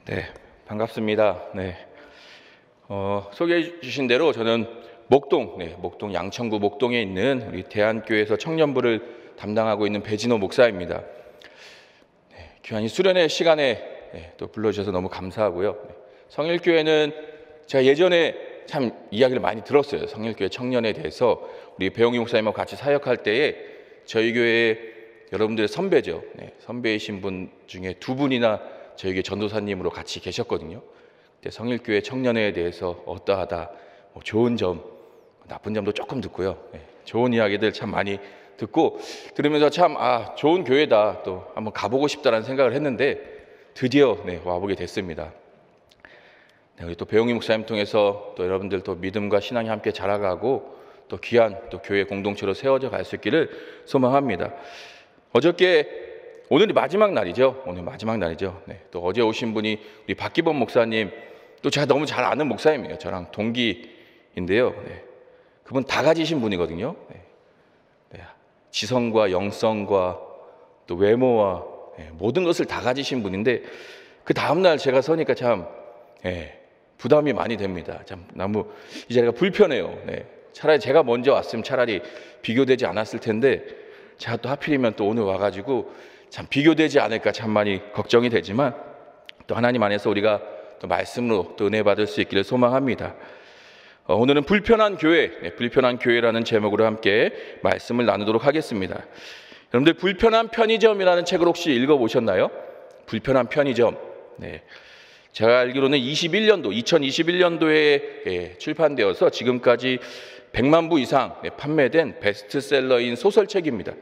네, 반갑습니다. 네, 소개해 주신 대로 저는 목동 양천구 목동에 있는 우리 대한교회에서 청년부를 담당하고 있는 배진호 목사입니다. 네, 귀한 이 수련회 시간에 또 불러주셔서 너무 감사하고요. 성일교회는 제가 예전에 참 이야기를 많이 들었어요. 성일교회 청년에 대해서 우리 배용희 목사님하고 같이 사역할 때에 저희 교회 여러분들의 선배죠. 선배이신 분 중에 두 분이나 저희 교회 전도사님으로 같이 계셨거든요. 성일교회 청년회에 대해서 어떠하다, 좋은 점, 나쁜 점도 조금 듣고요. 좋은 이야기들 참 많이 듣고 들으면서 참 좋은 교회다, 또 한번 가보고 싶다라는 생각을 했는데 드디어 와보게 됐습니다. 우리 또 배용희 목사님 통해서 또 여러분들 또 믿음과 신앙이 함께 자라가고 또 귀한 또 교회 공동체로 세워져 갈 수 있기를 소망합니다. 오늘이 마지막 날이죠. 오늘 마지막 날이죠. 또 어제 오신 분이 우리 박기범 목사님, 또 제가 너무 잘 아는 목사님이에요. 저랑 동기인데요. 그분 다 가지신 분이거든요. 지성과 영성과 또 외모와 모든 것을 다 가지신 분인데 그 다음날 제가 서니까 참 부담이 많이 됩니다. 참 너무 이 자리가 불편해요. 차라리 제가 먼저 왔으면 차라리 비교되지 않았을 텐데 제가 또 하필이면 또 오늘 와가지고 참 비교되지 않을까 참 많이 걱정이 되지만 또 하나님 안에서 우리가 또 말씀으로 또 은혜 받을 수 있기를 소망합니다. 오늘은 불편한 교회, 불편한 교회라는 제목으로 함께 말씀을 나누도록 하겠습니다. 여러분들 불편한 편의점이라는 책을 혹시 읽어보셨나요? 불편한 편의점. 제가 알기로는 2021년도에 출판되어서 지금까지 100만 부 이상 판매된 베스트셀러인 소설책입니다.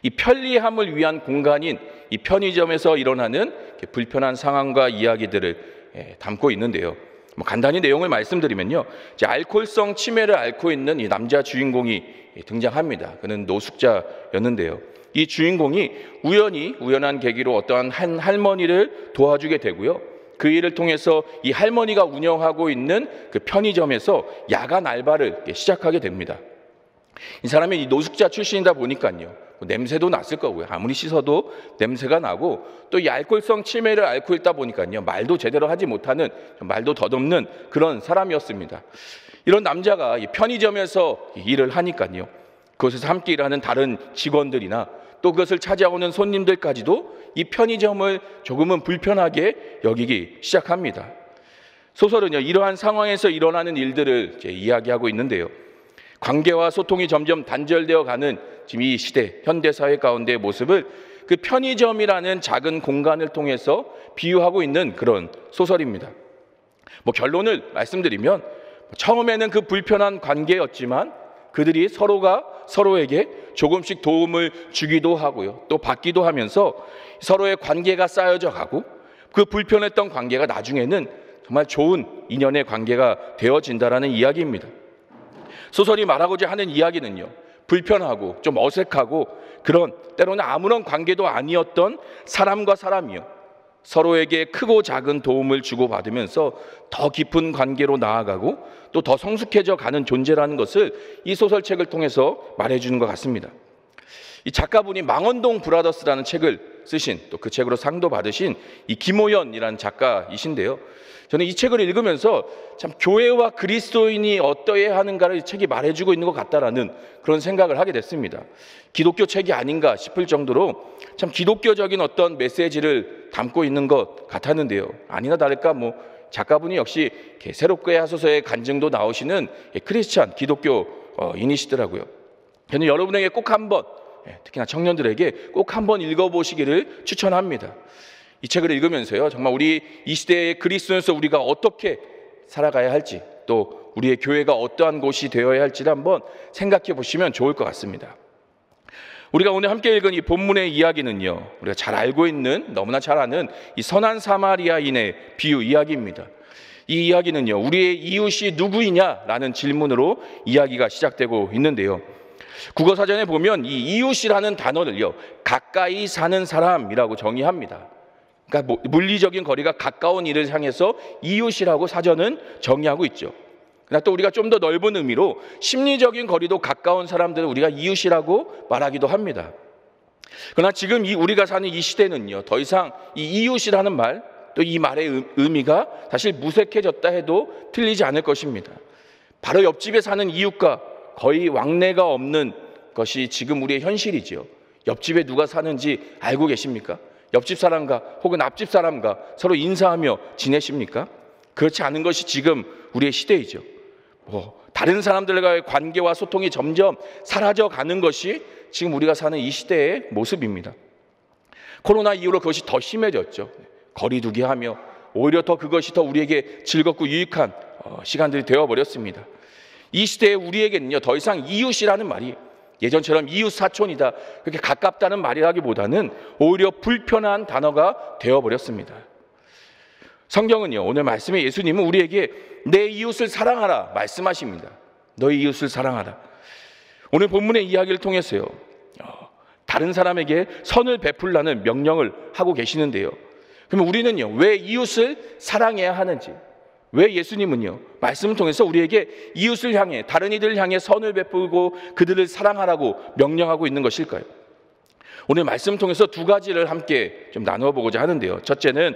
이 편리함을 위한 공간인 이 편의점에서 일어나는 불편한 상황과 이야기들을 담고 있는데요. 간단히 내용을 말씀드리면요, 이제 알코올성 치매를 앓고 있는 이 남자 주인공이 등장합니다. 그는 노숙자였는데요. 이 주인공이 우연한 계기로 어떠한 한 할머니를 도와주게 되고요. 그 일을 통해서 이 할머니가 운영하고 있는 그 편의점에서 야간 알바를 시작하게 됩니다. 이 사람이 이 노숙자 출신이다 보니까요, 냄새도 났을 거고요. 아무리 씻어도 냄새가 나고 또 이 알코올성 치매를 앓고 있다 보니까요, 말도 제대로 하지 못하는, 말도 덧없는 그런 사람이었습니다. 이런 남자가 이 편의점에서 일을 하니까요, 그곳에서 함께 일하는 다른 직원들이나 또 그것을 찾아오는 손님들까지도 이 편의점을 조금은 불편하게 여기기 시작합니다. 소설은요, 이러한 상황에서 일어나는 일들을 이야기하고 있는데요. 관계와 소통이 점점 단절되어 가는 지금 이 시대, 현대사회 가운데의 모습을 그 편의점이라는 작은 공간을 통해서 비유하고 있는 그런 소설입니다. 결론을 말씀드리면 처음에는 그 불편한 관계였지만 그들이 서로가 서로에게 조금씩 도움을 주기도 하고요, 또 받기도 하면서 서로의 관계가 쌓여져 가고 그 불편했던 관계가 나중에는 정말 좋은 인연의 관계가 되어진다라는 이야기입니다. 소설이 말하고자 하는 이야기는요, 불편하고 좀 어색하고 그런 때로는 아무런 관계도 아니었던 사람과 사람이요, 서로에게 크고 작은 도움을 주고받으면서 더 깊은 관계로 나아가고 또 더 성숙해져 가는 존재라는 것을 이 소설책을 통해서 말해주는 것 같습니다. 이 작가분이 망원동 브라더스라는 책을 쓰신, 또 그 책으로 상도 받으신 이 김호연이라는 작가이신데요. 저는 이 책을 읽으면서 참 교회와 그리스도인이 어떠해야 하는가를 이 책이 말해주고 있는 것 같다라는 그런 생각을 하게 됐습니다. 기독교 책이 아닌가 싶을 정도로 참 기독교적인 어떤 메시지를 담고 있는 것 같았는데요. 아니나 다를까 작가분이 역시 새롭게 하소서의 간증도 나오시는 크리스찬 기독교인이시더라고요. 저는 여러분에게 꼭 한번, 특히나 청년들에게 꼭 한번 읽어보시기를 추천합니다. 이 책을 읽으면서요, 정말 우리 이 시대의 그리스도인으로서 우리가 어떻게 살아가야 할지, 또 우리의 교회가 어떠한 곳이 되어야 할지를 한번 생각해 보시면 좋을 것 같습니다. 우리가 오늘 함께 읽은 이 본문의 이야기는요, 우리가 잘 알고 있는, 너무나 잘 아는 이 선한 사마리아인의 비유 이야기입니다. 이 이야기는요, 우리의 이웃이 누구이냐라는 질문으로 이야기가 시작되고 있는데요. 국어사전에 보면 이 이웃이라는 단어를요, 가까이 사는 사람이라고 정의합니다. 그러니까 물리적인 거리가 가까운 이를 향해서 이웃이라고 사전은 정의하고 있죠. 그러나 또 우리가 좀 더 넓은 의미로 심리적인 거리도 가까운 사람들을 우리가 이웃이라고 말하기도 합니다. 그러나 지금 우리가 사는 이 시대는요, 더 이상 이 이웃이라는 말, 또 이 말의 의미가 사실 무색해졌다 해도 틀리지 않을 것입니다. 바로 옆집에 사는 이웃과 거의 왕래가 없는 것이 지금 우리의 현실이지요. 옆집에 누가 사는지 알고 계십니까? 옆집 사람과 혹은 앞집 사람과 서로 인사하며 지내십니까? 그렇지 않은 것이 지금 우리의 시대이죠. 다른 사람들과의 관계와 소통이 점점 사라져 가는 것이 지금 우리가 사는 이 시대의 모습입니다. 코로나 이후로 그것이 더 심해졌죠. 거리두기 하며 오히려 더 그것이 더 우리에게 즐겁고 유익한 시간들이 되어버렸습니다. 이 시대에 우리에게는요, 더 이상 이웃이라는 말이 예전처럼 이웃 사촌이다, 그렇게 가깝다는 말이라기보다는 오히려 불편한 단어가 되어버렸습니다. 성경은요, 오늘 말씀에 예수님은 우리에게 내 이웃을 사랑하라 말씀하십니다. 너희 이웃을 사랑하라. 오늘 본문의 이야기를 통해서요, 다른 사람에게 선을 베풀라는 명령을 하고 계시는데요. 그러면 우리는요, 왜 이웃을 사랑해야 하는지, 왜 예수님은요, 말씀을 통해서 우리에게 이웃을 향해, 다른 이들을 향해 선을 베풀고 그들을 사랑하라고 명령하고 있는 것일까요? 오늘 말씀을 통해서 두 가지를 함께 좀 나누어 보고자 하는데요. 첫째는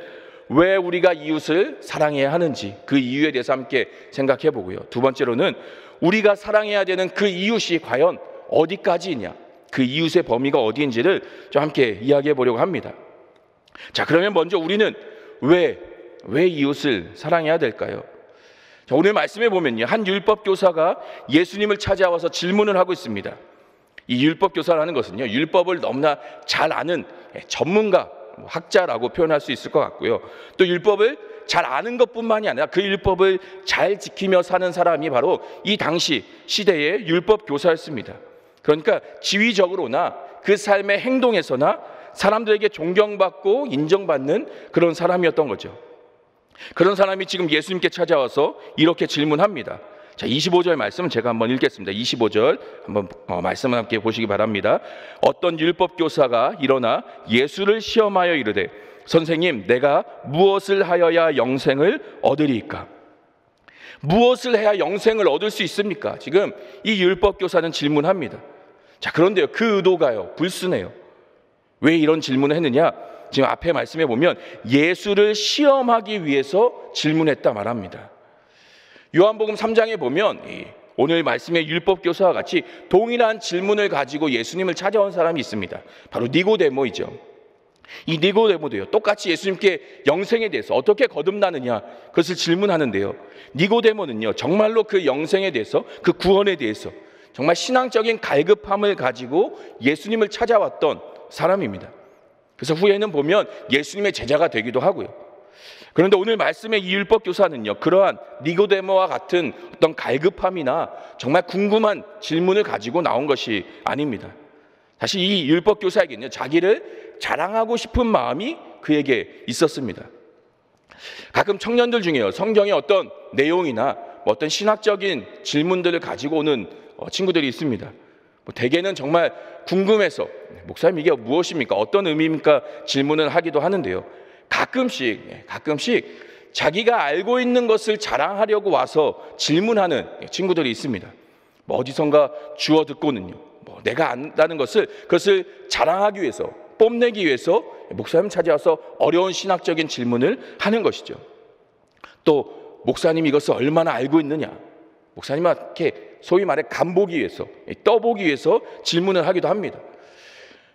왜 우리가 이웃을 사랑해야 하는지, 그 이유에 대해서 함께 생각해 보고요. 두 번째로는 우리가 사랑해야 되는 그 이웃이 과연 어디까지이냐, 그 이웃의 범위가 어디인지를 좀 함께 이야기해 보려고 합니다. 자, 그러면 먼저 우리는 왜 이웃을 사랑해야 될까요? 자, 오늘 말씀에 보면요, 한 율법 교사가 예수님을 찾아와서 질문을 하고 있습니다. 이 율법 교사라는 것은요, 율법을 너무나 잘 아는 전문가, 학자라고 표현할 수 있을 것 같고요. 또 율법을 잘 아는 것뿐만이 아니라 그 율법을 잘 지키며 사는 사람이 바로 이 당시 시대의 율법 교사였습니다. 그러니까 지위적으로나 그 삶의 행동에서나 사람들에게 존경받고 인정받는 그런 사람이었던 거죠. 그런 사람이 지금 예수님께 찾아와서 이렇게 질문합니다. 자, 25절 말씀은 제가 한번 읽겠습니다. 25절 한번 말씀을 함께 보시기 바랍니다. 어떤 율법 교사가 일어나 예수를 시험하여 이르되 선생님, 내가 무엇을 하여야 영생을 얻으리이까? 무엇을 해야 영생을 얻을 수 있습니까? 지금 이 율법 교사는 질문합니다. 자, 그런데요, 그 의도가요, 불순해요. 왜 이런 질문을 했느냐? 지금 앞에 말씀해 보면 예수를 시험하기 위해서 질문했다 말합니다. 요한복음 3장에 보면 오늘 말씀의 율법 교사와 같이 동일한 질문을 가지고 예수님을 찾아온 사람이 있습니다. 바로 니고데모이죠. 이 니고데모도요, 똑같이 예수님께 영생에 대해서 어떻게 거듭나느냐, 그것을 질문하는데요, 니고데모는요, 정말로 그 영생에 대해서, 그 구원에 대해서 정말 신앙적인 갈급함을 가지고 예수님을 찾아왔던 사람입니다. 그래서 후에는 보면 예수님의 제자가 되기도 하고요. 그런데 오늘 말씀의 이 율법 교사는요, 그러한 니고데모와 같은 어떤 갈급함이나 정말 궁금한 질문을 가지고 나온 것이 아닙니다. 사실 이 율법 교사에게는요, 자기를 자랑하고 싶은 마음이 그에게 있었습니다. 가끔 청년들 중에요, 성경의 어떤 내용이나 어떤 신학적인 질문들을 가지고 오는 친구들이 있습니다. 대개는 정말 궁금해서 목사님 이게 무엇입니까? 어떤 의미입니까? 질문을 하기도 하는데요. 가끔씩 자기가 알고 있는 것을 자랑하려고 와서 질문하는 친구들이 있습니다. 어디선가 주워 듣고는요, 내가 안다는 그것을 자랑하기 위해서, 뽐내기 위해서 목사님 찾아와서 어려운 신학적인 질문을 하는 것이죠. 또 목사님 이것을 얼마나 알고 있느냐, 목사님한테 소위 말해 간보기 위해서, 떠보기 위해서 질문을 하기도 합니다.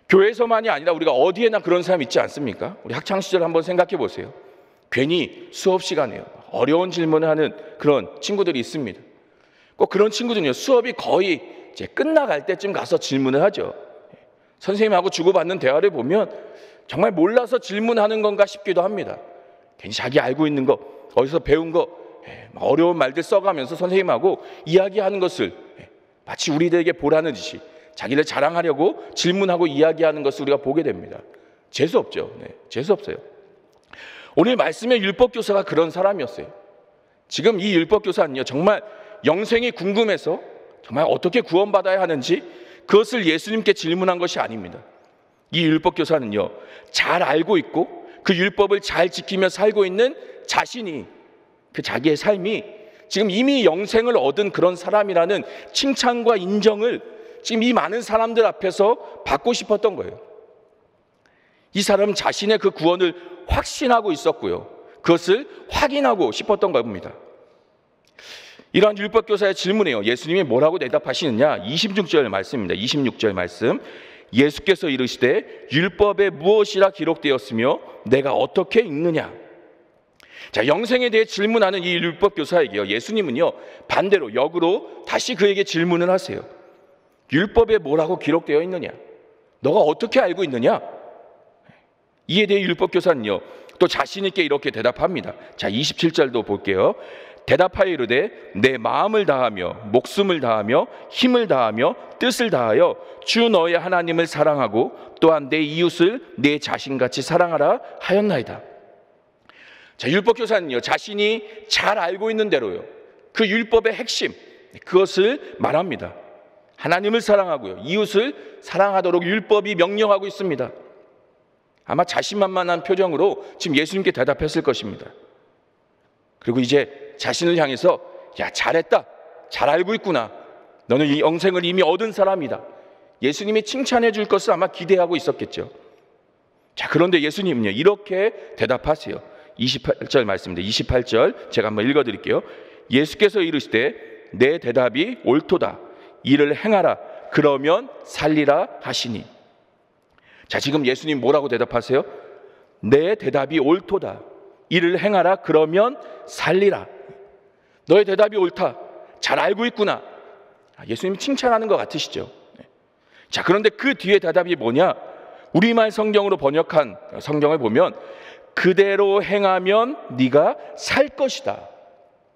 교회에서만이 아니라 우리가 어디에나 그런 사람 있지 않습니까? 우리 학창시절 한번 생각해 보세요. 괜히 수업 시간에요, 어려운 질문을 하는 그런 친구들이 있습니다. 꼭 그런 친구들은요, 수업이 거의 이제 끝나갈 때쯤 가서 질문을 하죠. 선생님하고 주고받는 대화를 보면 정말 몰라서 질문하는 건가 싶기도 합니다. 괜히 자기 알고 있는 거, 어디서 배운 거, 어려운 말들 써가면서 선생님하고 이야기하는 것을 마치 우리들에게 보라는 듯이 자기를 자랑하려고 질문하고 이야기하는 것을 우리가 보게 됩니다. 재수없죠. 재수없어요. 오늘 말씀의 율법교사가 그런 사람이었어요. 지금 이 율법교사는요, 정말 영생이 궁금해서 정말 어떻게 구원받아야 하는지 그것을 예수님께 질문한 것이 아닙니다. 이 율법교사는요, 잘 알고 있고 그 율법을 잘 지키며 살고 있는 자신이, 그 자기의 삶이 지금 이미 영생을 얻은 그런 사람이라는 칭찬과 인정을 지금 이 많은 사람들 앞에서 받고 싶었던 거예요. 이 사람은 자신의 그 구원을 확신하고 있었고요, 그것을 확인하고 싶었던 겁니다. 이러한 율법교사의 질문에요, 예수님이 뭐라고 대답하시느냐? 26절 말씀입니다. 26절 말씀. 예수께서 이르시되 율법에 무엇이라 기록되었으며 내가 어떻게 읽느냐? 자, 영생에 대해 질문하는 이 율법교사에게요, 예수님은요 반대로 역으로 다시 그에게 질문을 하세요. 율법에 뭐라고 기록되어 있느냐? 너가 어떻게 알고 있느냐? 이에 대해 율법교사는요 또 자신 있게 이렇게 대답합니다. 자, 27절도 볼게요. 대답하여 이르되 내 마음을 다하며 목숨을 다하며 힘을 다하며 뜻을 다하여 주 너의 하나님을 사랑하고 또한 내 이웃을 내 자신같이 사랑하라 하였나이다. 자, 율법교사는요 자신이 잘 알고 있는 대로요 그 율법의 핵심, 그것을 말합니다. 하나님을 사랑하고요 이웃을 사랑하도록 율법이 명령하고 있습니다. 아마 자신만만한 표정으로 지금 예수님께 대답했을 것입니다. 그리고 이제 자신을 향해서 야, 잘했다, 잘 알고 있구나, 너는 이 영생을 이미 얻은 사람이다, 예수님이 칭찬해 줄 것을 아마 기대하고 있었겠죠. 자, 그런데 예수님은요 이렇게 대답하세요. 28절 말씀입니다. 28절 제가 한번 읽어드릴게요. 예수께서 이르시되 내 대답이 옳도다, 이를 행하라, 그러면 살리라 하시니. 자, 지금 예수님 뭐라고 대답하세요? 내 대답이 옳도다, 이를 행하라, 그러면 살리라. 너의 대답이 옳다, 잘 알고 있구나. 예수님 칭찬하는 것 같으시죠? 자, 그런데 그 뒤에 대답이 뭐냐? 우리말 성경으로 번역한 성경을 보면 그대로 행하면 네가 살 것이다,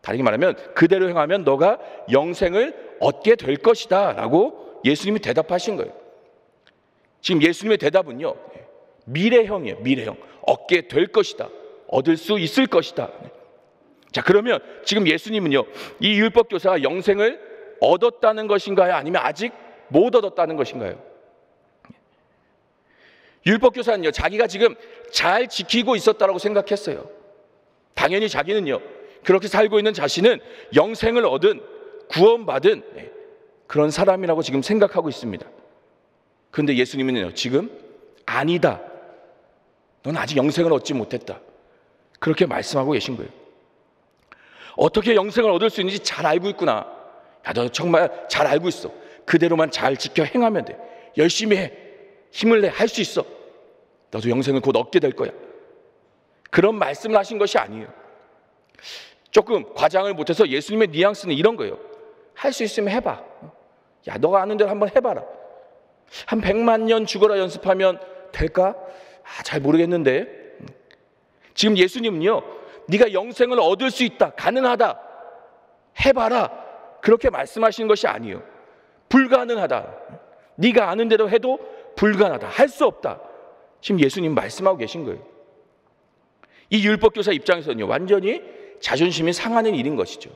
다르게 말하면 그대로 행하면 너가 영생을 얻게 될 것이다 라고 예수님이 대답하신 거예요. 지금 예수님의 대답은요 미래형이에요. 미래형. 얻게 될 것이다, 얻을 수 있을 것이다. 자, 그러면 지금 예수님은요 이 율법교사가 영생을 얻었다는 것인가요? 아니면 아직 못 얻었다는 것인가요? 율법교사는요 자기가 지금 잘 지키고 있었다고 생각했어요. 당연히 자기는요 그렇게 살고 있는 자신은 영생을 얻은, 구원받은 그런 사람이라고 지금 생각하고 있습니다. 그런데 예수님은요 지금 아니다, 넌 아직 영생을 얻지 못했다, 그렇게 말씀하고 계신 거예요. 어떻게 영생을 얻을 수 있는지 잘 알고 있구나. 야, 너 정말 잘 알고 있어. 그대로만 잘 지켜 행하면 돼. 열심히 해. 힘을 내. 할 수 있어. 너도 영생을 곧 얻게 될 거야. 그런 말씀을 하신 것이 아니에요. 조금 과장을 못해서 예수님의 뉘앙스는 이런 거예요. 할 수 있으면 해봐. 야, 너가 아는 대로 한번 해봐라. 한 100만 년 죽어라 연습하면 될까? 잘 모르겠는데. 지금 예수님은요 네가 영생을 얻을 수 있다, 가능하다, 해봐라, 그렇게 말씀하시는 것이 아니에요. 불가능하다, 네가 아는 대로 해도 불가능하다, 할 수 없다, 지금 예수님 말씀하고 계신 거예요. 이 율법교사 입장에서는요 완전히 자존심이 상하는 일인 것이죠.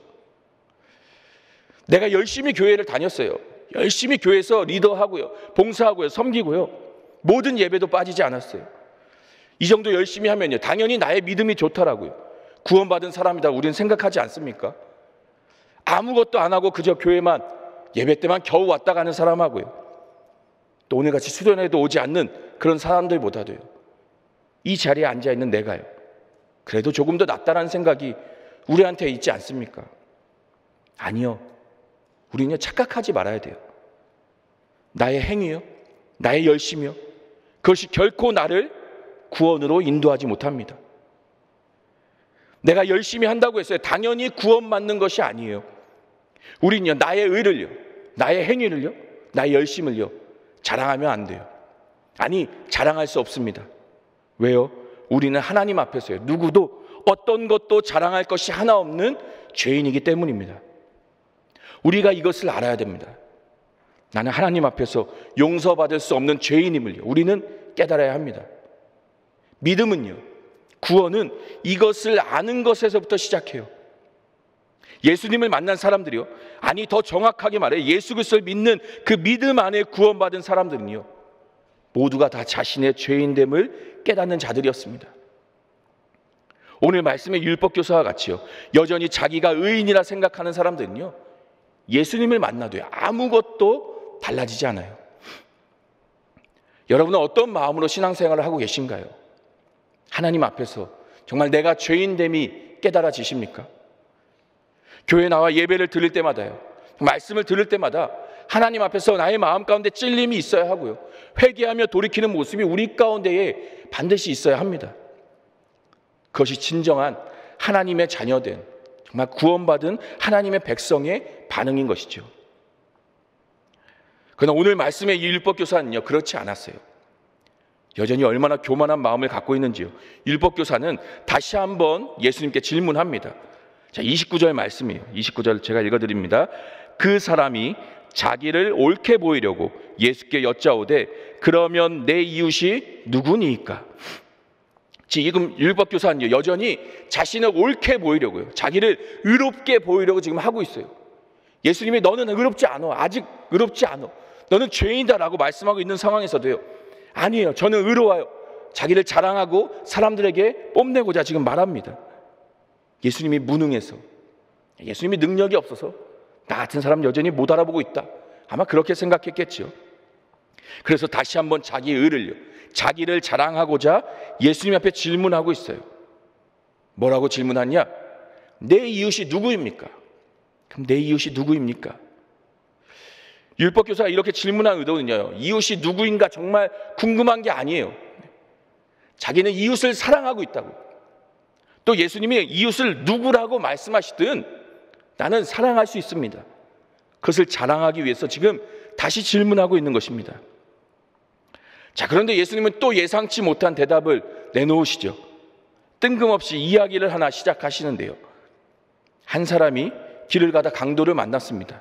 내가 열심히 교회를 다녔어요. 열심히 교회에서 리더하고요, 봉사하고요, 섬기고요, 모든 예배도 빠지지 않았어요. 이 정도 열심히 하면요 당연히 나의 믿음이 좋다라고요, 구원받은 사람이다 우리는 생각하지 않습니까? 아무것도 안 하고 그저 교회만, 예배 때만 겨우 왔다 가는 사람하고요, 또 오늘같이 수련회도 오지 않는 그런 사람들보다도요 이 자리에 앉아있는 내가요 그래도 조금 더 낫다라는 생각이 우리한테 있지 않습니까? 아니요, 우리는 착각하지 말아야 돼요. 나의 행위요, 나의 열심이요, 그것이 결코 나를 구원으로 인도하지 못합니다. 내가 열심히 한다고 해서 당연히 구원받는 것이 아니에요. 우리는요 나의 의를요, 나의 행위를요, 나의 열심을요 자랑하면 안 돼요. 아니, 자랑할 수 없습니다. 왜요? 우리는 하나님 앞에서요 누구도 어떤 것도 자랑할 것이 하나 없는 죄인이기 때문입니다. 우리가 이것을 알아야 됩니다. 나는 하나님 앞에서 용서받을 수 없는 죄인임을요 우리는 깨달아야 합니다. 믿음은요, 구원은 이것을 아는 것에서부터 시작해요. 예수님을 만난 사람들이요, 아니 더 정확하게 말해 예수 그리스도를 믿는 그 믿음 안에 구원받은 사람들은요 모두가 다 자신의 죄인됨을 깨닫는 자들이었습니다. 오늘 말씀의 율법교사와 같이요 여전히 자기가 의인이라 생각하는 사람들은요 예수님을 만나도요 아무것도 달라지지 않아요. 여러분은 어떤 마음으로 신앙생활을 하고 계신가요? 하나님 앞에서 정말 내가 죄인됨이 깨달아지십니까? 교회 나와 예배를 드릴 때마다요, 말씀을 들을 때마다 하나님 앞에서 나의 마음 가운데 찔림이 있어야 하고요, 회개하며 돌이키는 모습이 우리 가운데에 반드시 있어야 합니다. 그것이 진정한 하나님의 자녀된, 정말 구원받은 하나님의 백성의 반응인 것이죠. 그러나 오늘 말씀의 이 율법교사는요, 그렇지 않았어요. 여전히 얼마나 교만한 마음을 갖고 있는지요. 율법교사는 다시 한번 예수님께 질문합니다. 자, 29절 말씀이에요. 29절 제가 읽어드립니다. 그 사람이 자기를 옳게 보이려고 예수께 여짜오되 그러면 내 이웃이 누구니이까? 지금 율법교사는요, 여전히 자신을 옳게 보이려고요, 자기를 의롭게 보이려고 지금 하고 있어요. 예수님이 너는 의롭지 않아, 아직 의롭지 않아, 너는 죄인이다라고 말씀하고 있는 상황에서도요, 아니에요, 저는 의로워요, 자기를 자랑하고 사람들에게 뽐내고자 지금 말합니다. 예수님이 무능해서, 예수님이 능력이 없어서 나 같은 사람 여전히 못 알아보고 있다, 아마 그렇게 생각했겠지요. 그래서 다시 한번 자기의 의를요, 자기를 자랑하고자 예수님 앞에 질문하고 있어요. 뭐라고 질문하냐? 내 이웃이 누구입니까? 그럼 내 이웃이 누구입니까? 율법교사가 이렇게 질문한 의도는요, 이웃이 누구인가 정말 궁금한 게 아니에요. 자기는 이웃을 사랑하고 있다고. 또 예수님이 이웃을 누구라고 말씀하시든 나는 사랑할 수 있습니다. 그것을 자랑하기 위해서 지금 다시 질문하고 있는 것입니다. 자, 그런데 예수님은 또 예상치 못한 대답을 내놓으시죠. 뜬금없이 이야기를 하나 시작하시는데요, 한 사람이 길을 가다 강도를 만났습니다.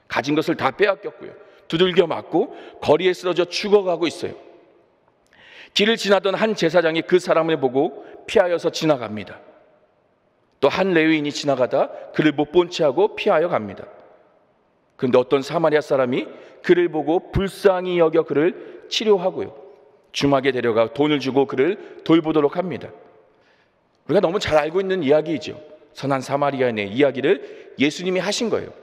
가진 것을 다 빼앗겼고요, 두들겨 맞고 거리에 쓰러져 죽어가고 있어요. 길을 지나던 한 제사장이 그 사람을 보고 피하여서 지나갑니다. 또 한 레위인이 지나가다 그를 못 본 채 하고 피하여 갑니다. 그런데 어떤 사마리아 사람이 그를 보고 불쌍히 여겨 그를 치료하고요, 주막에 데려가 돈을 주고 그를 돌보도록 합니다. 우리가 너무 잘 알고 있는 이야기이죠. 선한 사마리아인의 이야기를 예수님이 하신 거예요.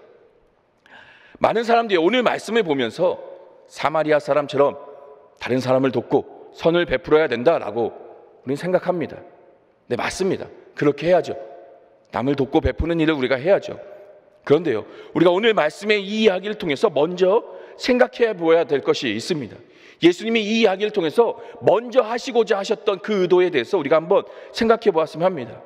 많은 사람들이 오늘 말씀을 보면서 사마리아 사람처럼 다른 사람을 돕고 선을 베풀어야 된다라고 우리는 생각합니다. 네, 맞습니다. 그렇게 해야죠. 남을 돕고 베푸는 일을 우리가 해야죠. 그런데요, 우리가 오늘 말씀의 이 이야기를 통해서 먼저 생각해 보아야 될 것이 있습니다. 예수님이 이 이야기를 통해서 먼저 하시고자 하셨던 그 의도에 대해서 우리가 한번 생각해 보았으면 합니다.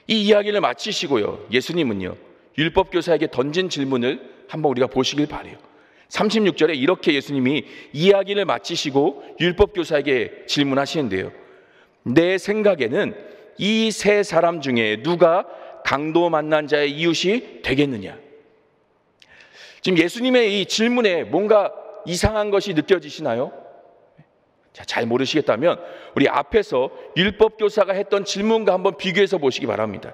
이 이야기를 마치시고요, 예수님은요, 율법교사에게 던진 질문을 한번 우리가 보시길 바라요. 36절에 이렇게 예수님이 이야기를 마치시고 율법교사에게 질문하시는데요, 내 생각에는 이 세 사람 중에 누가 강도 만난 자의 이웃이 되겠느냐? 지금 예수님의 이 질문에 뭔가 이상한 것이 느껴지시나요? 자, 잘 모르시겠다면 우리 앞에서 율법교사가 했던 질문과 한번 비교해서 보시기 바랍니다.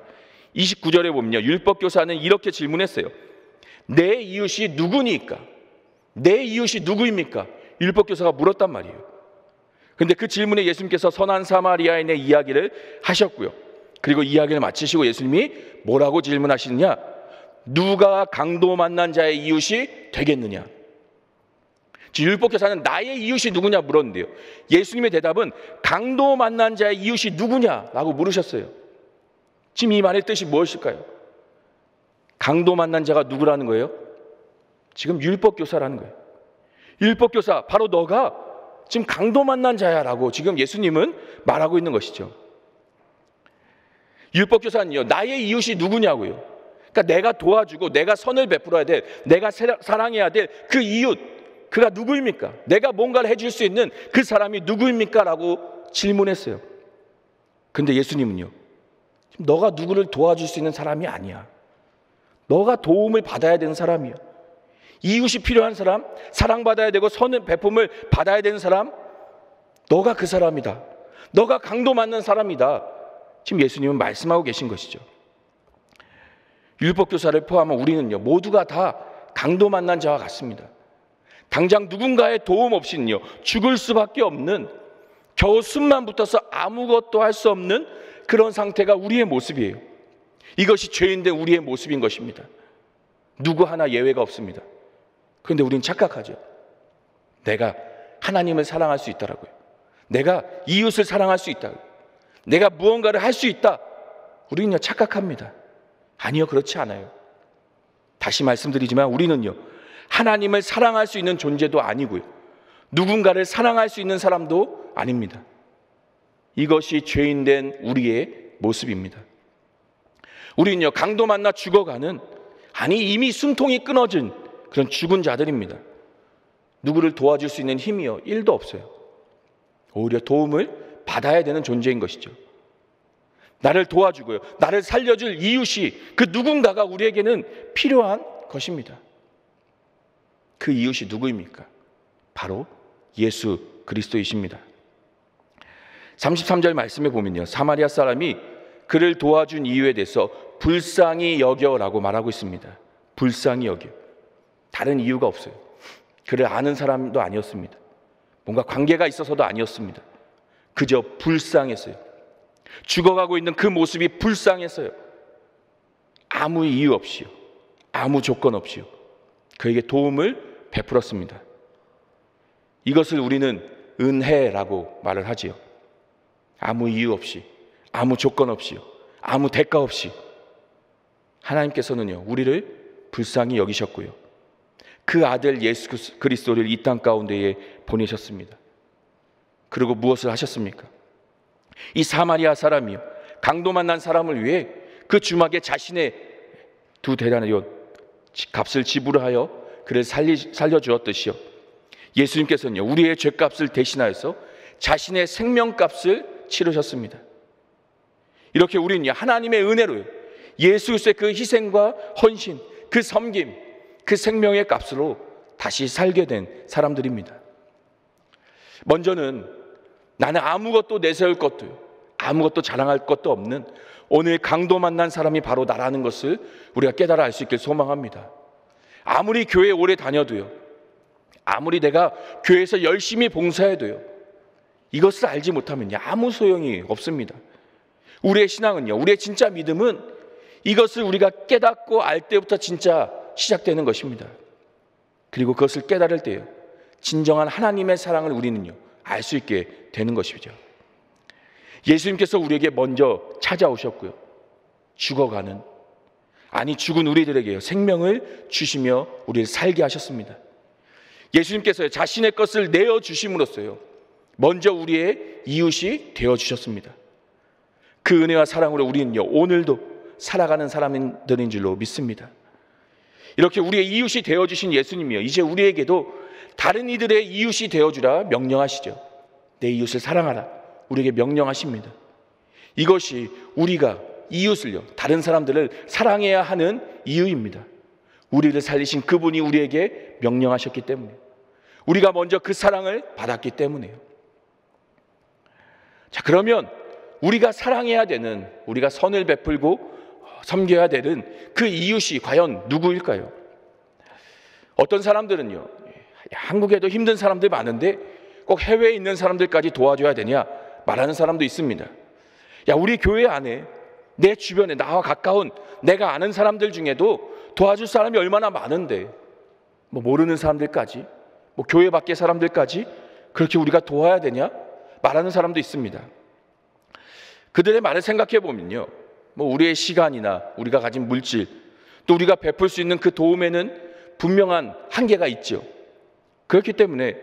29절에 보면요, 율법교사는 이렇게 질문했어요. 내 이웃이 누구니까? 내 이웃이 누구입니까? 율법교사가 물었단 말이에요. 그런데 그 질문에 예수님께서 선한 사마리아인의 이야기를 하셨고요, 그리고 이야기를 마치시고 예수님이 뭐라고 질문하시느냐? 누가 강도 만난 자의 이웃이 되겠느냐? 율법교사는 나의 이웃이 누구냐 물었는데요, 예수님의 대답은 강도 만난 자의 이웃이 누구냐라고 물으셨어요. 지금 이 말의 뜻이 무엇일까요? 강도 만난 자가 누구라는 거예요? 지금 율법교사라는 거예요. 율법교사, 바로 너가 지금 강도 만난 자야라고 지금 예수님은 말하고 있는 것이죠. 율법교사는요, 나의 이웃이 누구냐고요. 그러니까 내가 도와주고 내가 선을 베풀어야 될, 내가 사랑해야 될 그 이웃, 그가 누구입니까? 내가 뭔가를 해줄 수 있는 그 사람이 누구입니까? 라고 질문했어요. 근데 예수님은요, 너가 누구를 도와줄 수 있는 사람이 아니야. 너가 도움을 받아야 되는 사람이야. 이웃이 필요한 사람, 사랑받아야 되고 선의 베품을 받아야 되는 사람, 너가 그 사람이다. 너가 강도 맞는 사람이다. 지금 예수님은 말씀하고 계신 것이죠. 율법교사를 포함한 우리는요, 모두가 다 강도 만난 자와 같습니다. 당장 누군가의 도움 없이는요, 죽을 수밖에 없는, 겨우 숨만 붙어서 아무것도 할 수 없는 그런 상태가 우리의 모습이에요. 이것이 죄인된 우리의 모습인 것입니다. 누구 하나 예외가 없습니다. 그런데 우리는 착각하죠. 내가 하나님을 사랑할 수 있다라고요. 내가 이웃을 사랑할 수 있다고. 내가 무언가를 할 수 있다, 우리는요 착각합니다. 아니요, 그렇지 않아요. 다시 말씀드리지만 우리는요 하나님을 사랑할 수 있는 존재도 아니고요, 누군가를 사랑할 수 있는 사람도 아닙니다. 이것이 죄인된 우리의 모습입니다. 우리는요 강도 만나 죽어가는, 아니 이미 숨통이 끊어진 그런 죽은 자들입니다. 누구를 도와줄 수 있는 힘이요 1도 없어요. 오히려 도움을 받아야 되는 존재인 것이죠. 나를 도와주고요, 나를 살려줄 이웃이, 그 누군가가 우리에게는 필요한 것입니다. 그 이웃이 누구입니까? 바로 예수 그리스도이십니다. 33절 말씀에 보면요, 사마리아 사람이 그를 도와준 이유에 대해서 불쌍히 여겨라고 말하고 있습니다. 불쌍히 여겨. 다른 이유가 없어요. 그를 아는 사람도 아니었습니다. 뭔가 관계가 있어서도 아니었습니다. 그저 불쌍했어요. 죽어가고 있는 그 모습이 불쌍했어요. 아무 이유 없이요, 아무 조건 없이요, 그에게 도움을 베풀었습니다. 이것을 우리는 은혜라고 말을 하지요. 아무 이유 없이, 아무 조건 없이요, 아무 대가 없이 하나님께서는요 우리를 불쌍히 여기셨고요, 그 아들 예수 그리스도를 이 땅 가운데에 보내셨습니다. 그리고 무엇을 하셨습니까? 이 사마리아 사람이요, 강도 만난 사람을 위해 그 주막에 자신의 2데나리온 값을 지불하여 그를 살려주었듯이요, 예수님께서는요 우리의 죄값을 대신하여서 자신의 생명값을 치르셨습니다. 이렇게 우리는 하나님의 은혜로요, 예수 그리스도의 그 희생과 헌신, 그 섬김, 그 생명의 값으로 다시 살게 된 사람들입니다. 먼저는 나는 아무것도 내세울 것도, 아무것도 자랑할 것도 없는 오늘 강도 만난 사람이 바로 나라는 것을 우리가 깨달아 알 수 있길 소망합니다. 아무리 교회에 오래 다녀도요, 아무리 내가 교회에서 열심히 봉사해도요, 이것을 알지 못하면 아무 소용이 없습니다. 우리의 신앙은요, 우리의 진짜 믿음은 이것을 우리가 깨닫고 알 때부터 진짜 시작되는 것입니다. 그리고 그것을 깨달을 때요, 진정한 하나님의 사랑을 우리는요 알 수 있게 되는 것이죠. 예수님께서 우리에게 먼저 찾아오셨고요, 죽어가는, 아니 죽은 우리들에게요 생명을 주시며 우리를 살게 하셨습니다. 예수님께서 자신의 것을 내어주심으로써요 먼저 우리의 이웃이 되어주셨습니다. 그 은혜와 사랑으로 우리는요 오늘도 살아가는 사람들인 줄로 믿습니다. 이렇게 우리의 이웃이 되어주신 예수님이요, 이제 우리에게도 다른 이들의 이웃이 되어주라 명령하시죠. 내 이웃을 사랑하라, 우리에게 명령하십니다. 이것이 우리가 이웃을요, 다른 사람들을 사랑해야 하는 이유입니다. 우리를 살리신 그분이 우리에게 명령하셨기 때문에, 우리가 먼저 그 사랑을 받았기 때문에요. 자, 그러면 우리가 사랑해야 되는, 우리가 선을 베풀고 섬겨야 되는 그 이웃이 과연 누구일까요? 어떤 사람들은요, 한국에도 힘든 사람들 많은데 꼭 해외에 있는 사람들까지 도와줘야 되냐 말하는 사람도 있습니다. 야, 우리 교회 안에, 내 주변에 나와 가까운 내가 아는 사람들 중에도 도와줄 사람이 얼마나 많은데 모르는 사람들까지, 교회 밖의 사람들까지 그렇게 우리가 도와야 되냐 말하는 사람도 있습니다. 그들의 말을 생각해 보면요, 우리의 시간이나 우리가 가진 물질, 또 우리가 베풀 수 있는 그 도움에는 분명한 한계가 있죠. 그렇기 때문에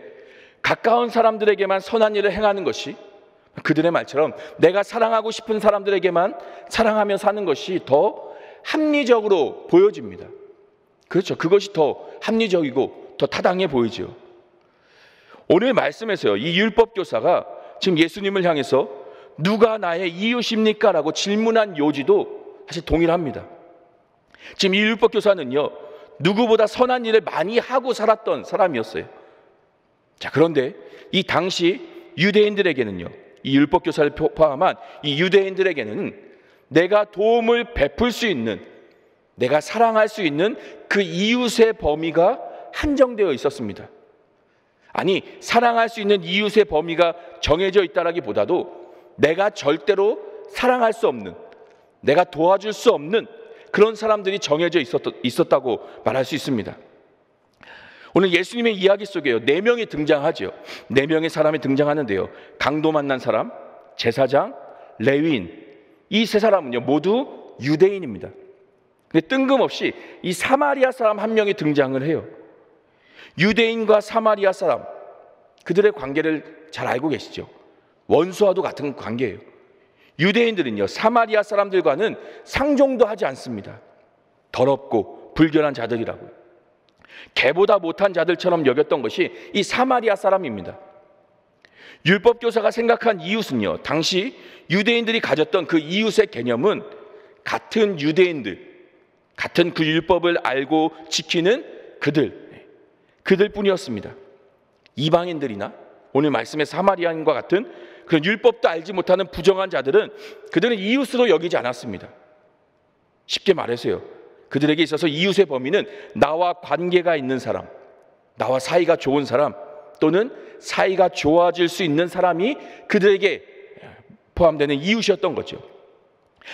가까운 사람들에게만 선한 일을 행하는 것이, 그들의 말처럼 내가 사랑하고 싶은 사람들에게만 사랑하며 사는 것이 더 합리적으로 보여집니다. 그렇죠. 그것이 더 합리적이고 더 타당해 보이죠. 오늘 말씀에서요, 이 율법교사가 지금 예수님을 향해서 누가 나의 이웃입니까? 라고 질문한 요지도 사실 동일합니다. 지금 이 율법교사는요, 누구보다 선한 일을 많이 하고 살았던 사람이었어요. 자, 그런데 이 당시 유대인들에게는요, 이 율법교사를 포함한 이 유대인들에게는 내가 도움을 베풀 수 있는, 내가 사랑할 수 있는 그 이웃의 범위가 한정되어 있었습니다. 아니, 사랑할 수 있는 이웃의 범위가 정해져 있다라기보다도 내가 절대로 사랑할 수 없는, 내가 도와줄 수 없는 그런 사람들이 정해져 있었다고 말할 수 있습니다. 오늘 예수님의 이야기 속에요, 4명이 등장하죠. 4명의 사람이 등장하는데요, 강도 만난 사람, 제사장, 레위인, 이 세 사람은요 모두 유대인입니다. 근데 뜬금없이 이 사마리아 사람 한 명이 등장을 해요. 유대인과 사마리아 사람, 그들의 관계를 잘 알고 계시죠? 원수와도 같은 관계예요. 유대인들은요 사마리아 사람들과는 상종도 하지 않습니다. 더럽고 불결한 자들이라고요. 개보다 못한 자들처럼 여겼던 것이 이 사마리아 사람입니다. 율법교사가 생각한 이웃은요, 당시 유대인들이 가졌던 그 이웃의 개념은 같은 유대인들, 같은 그 율법을 알고 지키는 그들뿐이었습니다. 이방인들이나 오늘 말씀의 사마리아인과 같은 그런 율법도 알지 못하는 부정한 자들은 그들은 이웃으로 여기지 않았습니다. 쉽게 말해서요, 그들에게 있어서 이웃의 범위는 나와 관계가 있는 사람, 나와 사이가 좋은 사람, 또는 사이가 좋아질 수 있는 사람이 그들에게 포함되는 이웃이었던 거죠.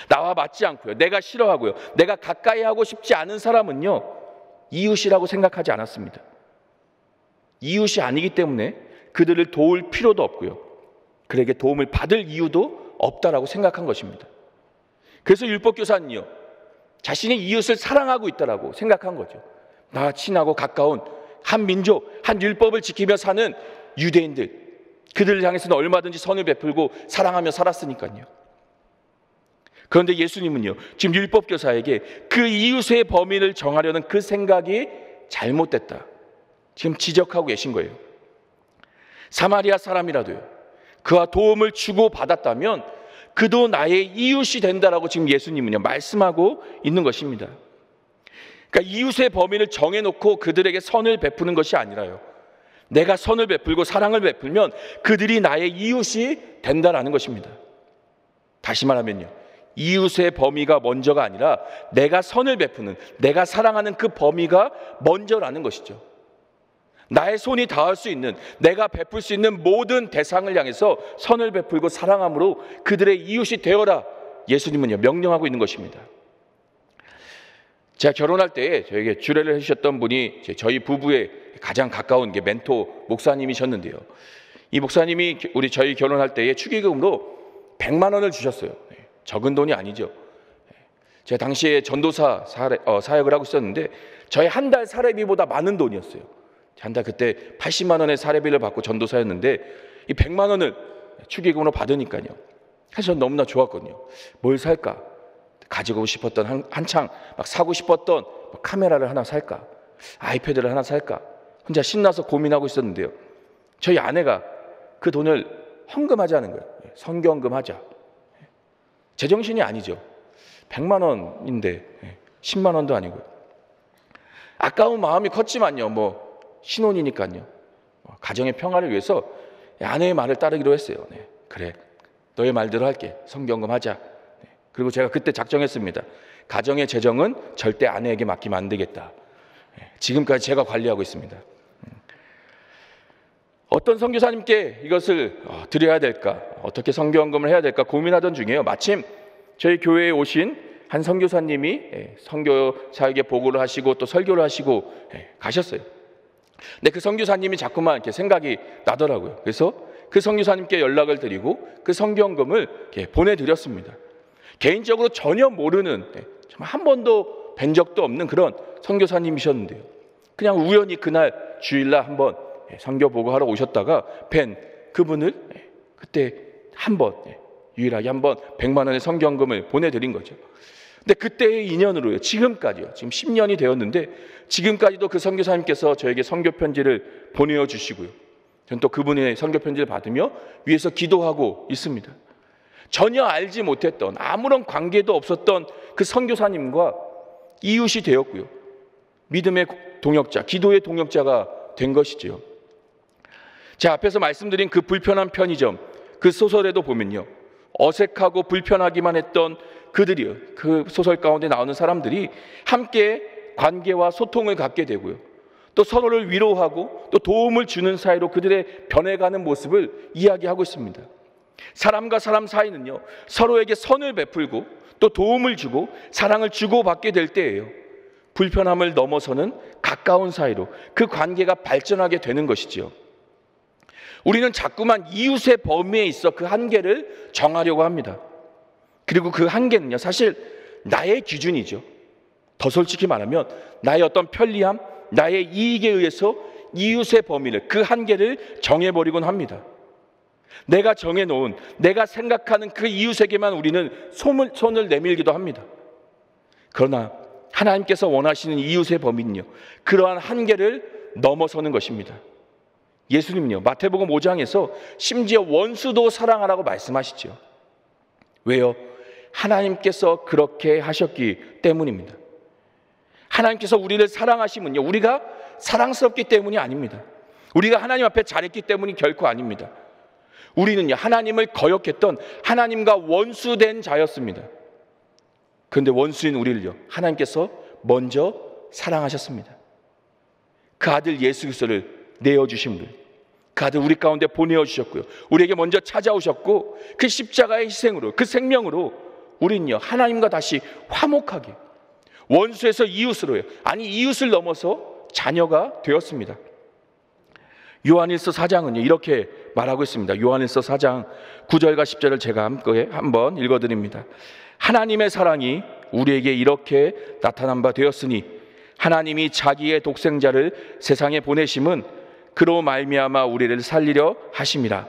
나와 맞지 않고요, 내가 싫어하고요, 내가 가까이 하고 싶지 않은 사람은요 이웃이라고 생각하지 않았습니다. 이웃이 아니기 때문에 그들을 도울 필요도 없고요, 그에게 도움을 받을 이유도 없다라고 생각한 것입니다. 그래서 율법교사는요 자신의 이웃을 사랑하고 있다라고 생각한 거죠. 나와 친하고 가까운 한 민족, 한 율법을 지키며 사는 유대인들, 그들을 향해서는 얼마든지 선을 베풀고 사랑하며 살았으니까요. 그런데 예수님은요 지금 율법교사에게 그 이웃의 범위를 정하려는 그 생각이 잘못됐다, 지금 지적하고 계신 거예요. 사마리아 사람이라도요 그와 도움을 주고 받았다면 그도 나의 이웃이 된다라고 지금 예수님은요 말씀하고 있는 것입니다. 그러니까 이웃의 범위를 정해놓고 그들에게 선을 베푸는 것이 아니라요, 내가 선을 베풀고 사랑을 베풀면 그들이 나의 이웃이 된다라는 것입니다. 다시 말하면요, 이웃의 범위가 먼저가 아니라 내가 선을 베푸는, 내가 사랑하는 그 범위가 먼저라는 것이죠. 나의 손이 닿을 수 있는, 내가 베풀 수 있는 모든 대상을 향해서 선을 베풀고 사랑함으로 그들의 이웃이 되어라, 예수님은요 명령하고 있는 것입니다. 제가 결혼할 때에 저에게 주례를 해주셨던 분이 저희 부부의 가장 가까운 게 멘토 목사님이셨는데요, 이 목사님이 저희 결혼할 때에 축의금으로 100만 원을 주셨어요. 적은 돈이 아니죠. 제가 당시에 전도사 사역을 하고 있었는데 저희 한 달 사례비보다 많은 돈이었어요. 한 달 그때 80만 원의 사례비를 받고 전도사였는데 이 100만 원을 축의금으로 받으니까요, 사실 저는 너무나 좋았거든요. 뭘 살까? 가지고 싶었던, 한창 막 사고 싶었던 카메라를 하나 살까? 아이패드를 하나 살까? 혼자 신나서 고민하고 있었는데요, 저희 아내가 그 돈을 헌금하자는 거예요. 선교헌금하자. 제정신이 아니죠. 100만 원인데 10만 원도 아니고요. 아까운 마음이 컸지만요, 신혼이니까요, 가정의 평화를 위해서 아내의 말을 따르기로 했어요. 그래, 너의 말대로 할게. 선교헌금하자. 그리고 제가 그때 작정했습니다. 가정의 재정은 절대 아내에게 맡기면 안 되겠다. 지금까지 제가 관리하고 있습니다. 어떤 선교사님께 이것을 드려야 될까, 어떻게 선교헌금을 해야 될까 고민하던 중에요, 마침 저희 교회에 오신 한 선교사님이 선교사에게 보고를 하시고 또 설교를 하시고 가셨어요. 근데 그 선교사님이 자꾸만 이렇게 생각이 나더라고요. 그래서 그 선교사님께 연락을 드리고 그 선교헌금을 이렇게 보내드렸습니다. 개인적으로 전혀 모르는, 정말 한 번도 뵌 적도 없는 그런 선교사님이셨는데요, 그냥 우연히 그날 주일날 한번 선교 보고하러 오셨다가 뵌 그분을 그때 한번, 유일하게 한번 100만 원의 선교헌금을 보내드린 거죠. 근데 그때의 인연으로요, 지금까지요, 지금 10년이 되었는데 지금까지도 그 선교사님께서 저에게 선교 편지를 보내주시고요, 저는 또 그분의 선교 편지를 받으며 위에서 기도하고 있습니다. 전혀 알지 못했던, 아무런 관계도 없었던 그 선교사님과 이웃이 되었고요, 믿음의 동역자, 기도의 동역자가 된 것이지요. 제가 앞에서 말씀드린 그 불편한 편의점, 그 소설에도 보면요, 어색하고 불편하기만 했던 그들이요, 그 소설 가운데 나오는 사람들이 함께 관계와 소통을 갖게 되고요, 또 서로를 위로하고 또 도움을 주는 사이로 그들의 변해가는 모습을 이야기하고 있습니다. 사람과 사람 사이는요, 서로에게 선을 베풀고 또 도움을 주고 사랑을 주고받게 될 때예요, 불편함을 넘어서는 가까운 사이로 그 관계가 발전하게 되는 것이지요. 우리는 자꾸만 이웃의 범위에 있어 그 한계를 정하려고 합니다. 그리고 그 한계는요, 사실 나의 기준이죠. 더 솔직히 말하면 나의 어떤 편리함, 나의 이익에 의해서 이웃의 범위를, 그 한계를 정해버리곤 합니다. 내가 정해놓은, 내가 생각하는 그 이웃에게만 우리는 손을 내밀기도 합니다. 그러나 하나님께서 원하시는 이웃의 범위는요, 그러한 한계를 넘어서는 것입니다. 예수님은요, 마태복음 5장에서 심지어 원수도 사랑하라고 말씀하시죠. 왜요? 하나님께서 그렇게 하셨기 때문입니다. 하나님께서 우리를 사랑하시면요, 우리가 사랑스럽기 때문이 아닙니다. 우리가 하나님 앞에 잘했기 때문이 결코 아닙니다. 우리는요, 하나님을 거역했던, 하나님과 원수된 자였습니다. 그런데 원수인 우리를요, 하나님께서 먼저 사랑하셨습니다. 그 아들 예수 그리스도를 내어주심으로, 그 아들 우리 가운데 보내어 주셨고요, 우리에게 먼저 찾아오셨고, 그 십자가의 희생으로, 그 생명으로 우리는요, 하나님과 다시 화목하게, 원수에서 이웃으로요, 아니 이웃을 넘어서 자녀가 되었습니다. 요한일서 4장은요, 이렇게 말하고 있습니다. 요한일서 4장 9절과 10절을 제가 함께 한번 읽어드립니다. 하나님의 사랑이 우리에게 이렇게 나타난 바 되었으니 하나님이 자기의 독생자를 세상에 보내심은 그로 말미암아 우리를 살리려 하심이라.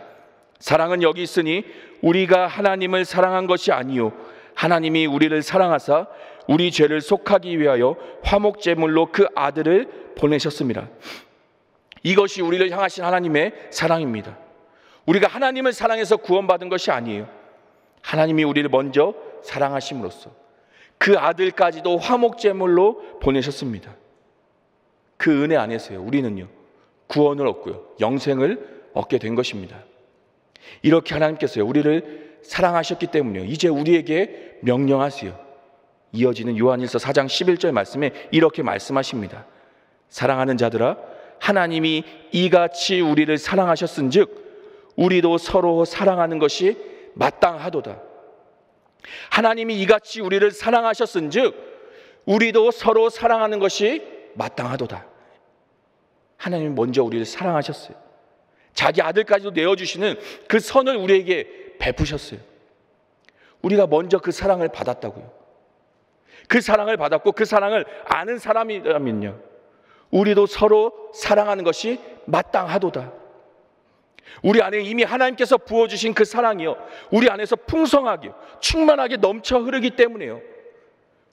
사랑은 여기 있으니 우리가 하나님을 사랑한 것이 아니요 하나님이 우리를 사랑하사 우리 죄를 속하기 위하여 화목제물로 그 아들을 보내셨습니다. 이것이 우리를 향하신 하나님의 사랑입니다. 우리가 하나님을 사랑해서 구원받은 것이 아니에요. 하나님이 우리를 먼저 사랑하심으로써 그 아들까지도 화목제물로 보내셨습니다. 그 은혜 안에서요, 우리는요, 구원을 얻고요, 영생을 얻게 된 것입니다. 이렇게 하나님께서요, 우리를 사랑하셨기 때문에요, 이제 우리에게 명령하세요. 이어지는 요한일서 4장 11절 말씀에 이렇게 말씀하십니다. 사랑하는 자들아, 하나님이 이같이 우리를 사랑하셨은즉 우리도 서로 사랑하는 것이 마땅하도다. 하나님이 이같이 우리를 사랑하셨은즉 우리도 서로 사랑하는 것이 마땅하도다. 하나님이 먼저 우리를 사랑하셨어요. 자기 아들까지도 내어주시는 그 선을 우리에게 베푸셨어요. 우리가 먼저 그 사랑을 받았다고요. 그 사랑을 받았고 그 사랑을 아는 사람이라면요, 우리도 서로 사랑하는 것이 마땅하도다. 우리 안에 이미 하나님께서 부어주신 그 사랑이요, 우리 안에서 풍성하게 충만하게 넘쳐 흐르기 때문에요,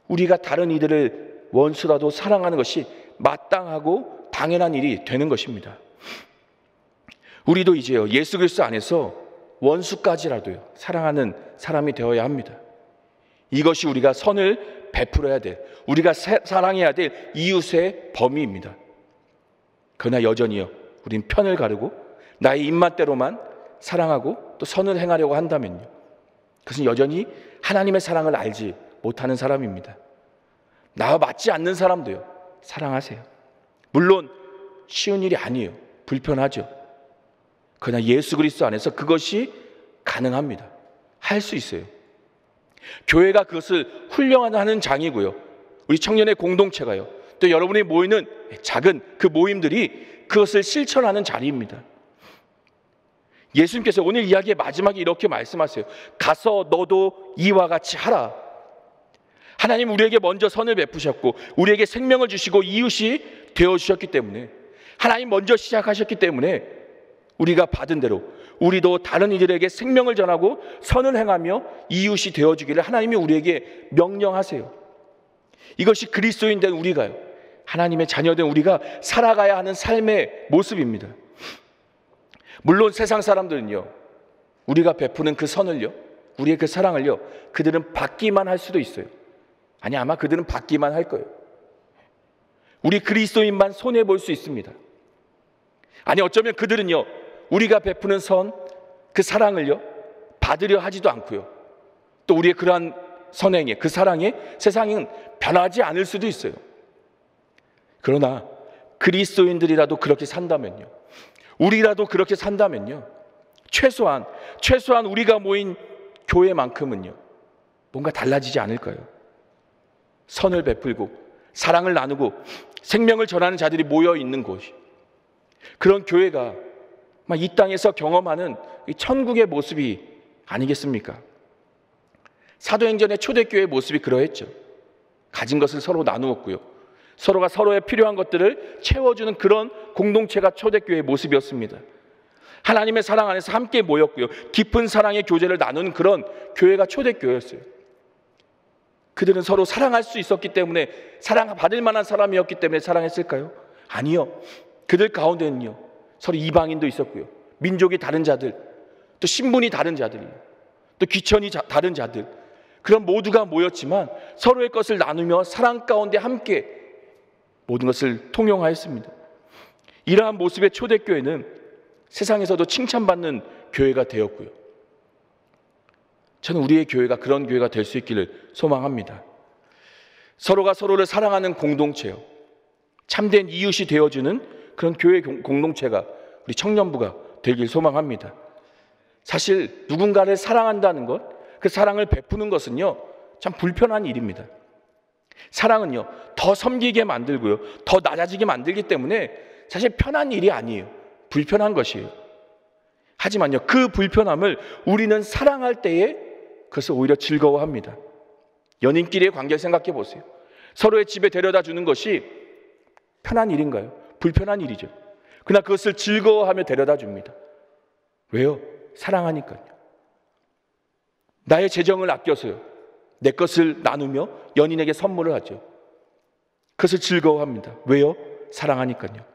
우리가 다른 이들을 원수라도 사랑하는 것이 마땅하고 당연한 일이 되는 것입니다. 우리도 이제요, 예수 그리스도 안에서 원수까지라도요, 사랑하는 사람이 되어야 합니다. 이것이 우리가 선을 베풀어야 될, 우리가 사랑해야 될 이웃의 범위입니다. 그러나 여전히요, 우린 편을 가르고 나의 입맛대로만 사랑하고 또 선을 행하려고 한다면요, 그것은 여전히 하나님의 사랑을 알지 못하는 사람입니다. 나와 맞지 않는 사람도요, 사랑하세요. 물론 쉬운 일이 아니에요. 불편하죠. 그러나 예수 그리스도 안에서 그것이 가능합니다. 할 수 있어요. 교회가 그것을 훈련하는 장이고요, 우리 청년의 공동체가요, 또 여러분이 모이는 작은 그 모임들이 그것을 실천하는 자리입니다. 예수님께서 오늘 이야기의 마지막에 이렇게 말씀하세요. 가서 너도 이와 같이 하라. 하나님 우리에게 먼저 선을 베푸셨고 우리에게 생명을 주시고 이웃이 되어주셨기 때문에, 하나님 먼저 시작하셨기 때문에 우리가 받은 대로 우리도 다른 이들에게 생명을 전하고 선을 행하며 이웃이 되어주기를 하나님이 우리에게 명령하세요. 이것이 그리스도인 된 우리가요, 하나님의 자녀된 우리가 살아가야 하는 삶의 모습입니다. 물론 세상 사람들은요, 우리가 베푸는 그 선을요, 우리의 그 사랑을요, 그들은 받기만 할 수도 있어요. 아니, 아마 그들은 받기만 할 거예요. 우리 그리스도인만 손해볼 수 있습니다. 아니, 어쩌면 그들은요, 우리가 베푸는 선, 그 사랑을요, 받으려 하지도 않고요, 또 우리의 그러한 선행에, 그 사랑에 세상은 변하지 않을 수도 있어요. 그러나 그리스도인들이라도 그렇게 산다면요, 우리라도 그렇게 산다면요, 최소한 우리가 모인 교회만큼은요, 뭔가 달라지지 않을까요? 선을 베풀고 사랑을 나누고 생명을 전하는 자들이 모여 있는 곳이, 그런 교회가 이 땅에서 경험하는 천국의 모습이 아니겠습니까? 사도행전의 초대교회의 모습이 그러했죠. 가진 것을 서로 나누었고요. 서로가 서로의 필요한 것들을 채워주는 그런 공동체가 초대교회의 모습이었습니다. 하나님의 사랑 안에서 함께 모였고요. 깊은 사랑의 교제를 나누는 그런 교회가 초대교회였어요. 그들은 서로 사랑할 수 있었기 때문에, 사랑받을 만한 사람이었기 때문에 사랑했을까요? 아니요. 그들 가운데는요, 서로 이방인도 있었고요. 민족이 다른 자들, 또 신분이 다른 자들이요. 또 귀천이 다른 자들, 그런 모두가 모였지만 서로의 것을 나누며 사랑 가운데 함께 모든 것을 통용하였습니다. 이러한 모습의 초대교회는 세상에서도 칭찬받는 교회가 되었고요. 저는 우리의 교회가 그런 교회가 될 수 있기를 소망합니다. 서로가 서로를 사랑하는 공동체요, 참된 이웃이 되어주는 그런 교회 공동체가 우리 청년부가 되길 소망합니다. 사실 누군가를 사랑한다는 것, 그 사랑을 베푸는 것은요, 참 불편한 일입니다. 사랑은요, 더 섬기게 만들고요, 더 낮아지게 만들기 때문에 사실 편한 일이 아니에요. 불편한 것이에요. 하지만요, 그 불편함을 우리는 사랑할 때에 그것을 오히려 즐거워합니다. 연인끼리의 관계를 생각해 보세요. 서로의 집에 데려다 주는 것이 편한 일인가요? 불편한 일이죠. 그러나 그것을 즐거워하며 데려다 줍니다. 왜요? 사랑하니까요. 나의 재정을 아껴서요, 내 것을 나누며 연인에게 선물을 하죠. 그것을 즐거워합니다. 왜요? 사랑하니까요.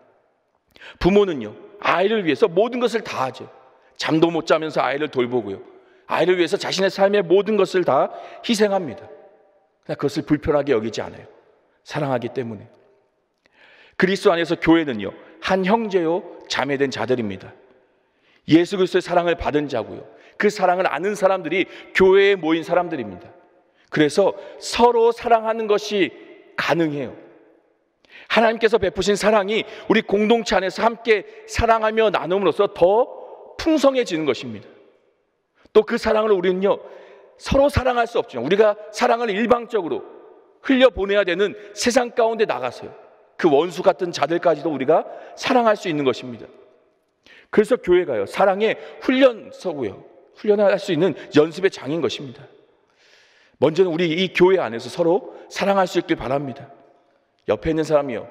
부모는요, 아이를 위해서 모든 것을 다 하죠. 잠도 못 자면서 아이를 돌보고요, 아이를 위해서 자신의 삶의 모든 것을 다 희생합니다. 그러나 그것을 불편하게 여기지 않아요. 사랑하기 때문에. 그리스도 안에서 교회는요, 한 형제요 자매된 자들입니다. 예수 그리스도의 사랑을 받은 자고요, 그 사랑을 아는 사람들이 교회에 모인 사람들입니다. 그래서 서로 사랑하는 것이 가능해요. 하나님께서 베푸신 사랑이 우리 공동체 안에서 함께 사랑하며 나눔으로써 더 풍성해지는 것입니다. 또 그 사랑을 우리는요, 서로 사랑할 수 없지만 우리가 사랑을 일방적으로 흘려보내야 되는 세상 가운데 나가서요, 그 원수 같은 자들까지도 우리가 사랑할 수 있는 것입니다. 그래서 교회가요, 사랑의 훈련서고요, 훈련할 수 있는 연습의 장인 것입니다. 먼저는 우리 이 교회 안에서 서로 사랑할 수 있길 바랍니다. 옆에 있는 사람이요,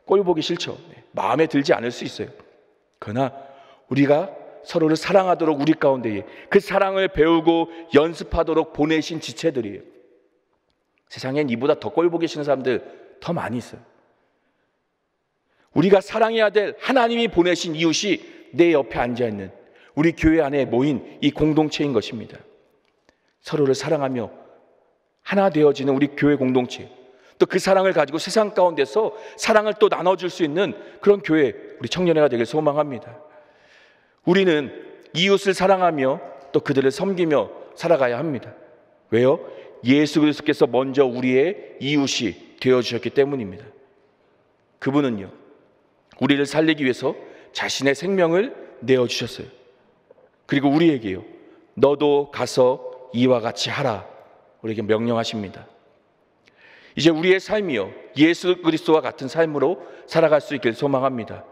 꼴 보기 싫죠. 마음에 들지 않을 수 있어요. 그러나 우리가 서로를 사랑하도록 우리 가운데에 그 사랑을 배우고 연습하도록 보내신 지체들이에요. 세상엔 이보다 더 꼴 보기 싫은 사람들 더 많이 있어요. 우리가 사랑해야 될 하나님이 보내신 이웃이 내 옆에 앉아있는 우리 교회 안에 모인 이 공동체인 것입니다. 서로를 사랑하며 하나 되어지는 우리 교회 공동체, 또 그 사랑을 가지고 세상 가운데서 사랑을 또 나눠줄 수 있는 그런 교회, 우리 청년회가 되길 소망합니다. 우리는 이웃을 사랑하며 또 그들을 섬기며 살아가야 합니다. 왜요? 예수 그리스도께서 먼저 우리의 이웃이 되어주셨기 때문입니다. 그분은요, 우리를 살리기 위해서 자신의 생명을 내어주셨어요. 그리고 우리에게요, 너도 가서 이와 같이 하라, 우리에게 명령하십니다. 이제 우리의 삶이요, 예수 그리스도와 같은 삶으로 살아갈 수 있길 소망합니다.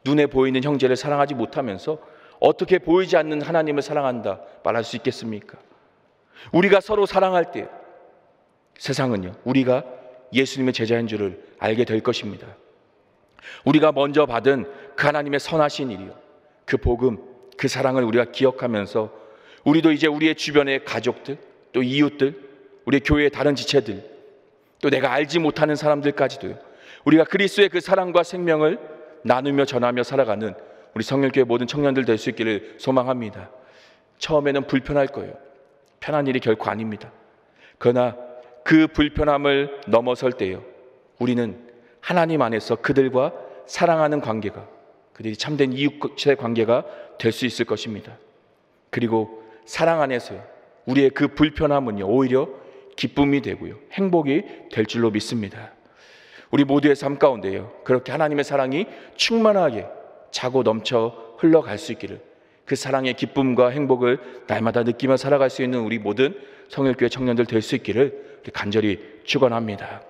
눈에 보이는 형제를 사랑하지 못하면서 어떻게 보이지 않는 하나님을 사랑한다 말할 수 있겠습니까? 우리가 서로 사랑할 때 세상은요, 우리가 예수님의 제자인 줄을 알게 될 것입니다. 우리가 먼저 받은 그 하나님의 선하신 일이요, 그 복음, 그 사랑을 우리가 기억하면서 우리도 이제 우리의 주변의 가족들, 또 이웃들, 우리 교회의 다른 지체들, 또 내가 알지 못하는 사람들까지도요, 우리가 그리스도의 그 사랑과 생명을 나누며 전하며 살아가는 우리 성령교회 모든 청년들 될 수 있기를 소망합니다. 처음에는 불편할 거예요. 편한 일이 결코 아닙니다. 그러나 그 불편함을 넘어설 때요, 우리는 하나님 안에서 그들과 사랑하는 관계가, 그들이 참된 이웃의 관계가 될 수 있을 것입니다. 그리고 사랑 안에서요, 우리의 그 불편함은요, 오히려 기쁨이 되고요, 행복이 될 줄로 믿습니다. 우리 모두의 삶 가운데요, 그렇게 하나님의 사랑이 충만하게 차고 넘쳐 흘러갈 수 있기를, 그 사랑의 기쁨과 행복을 날마다 느끼며 살아갈 수 있는 우리 모든 성일교회 청년들 될 수 있기를 간절히 축원합니다.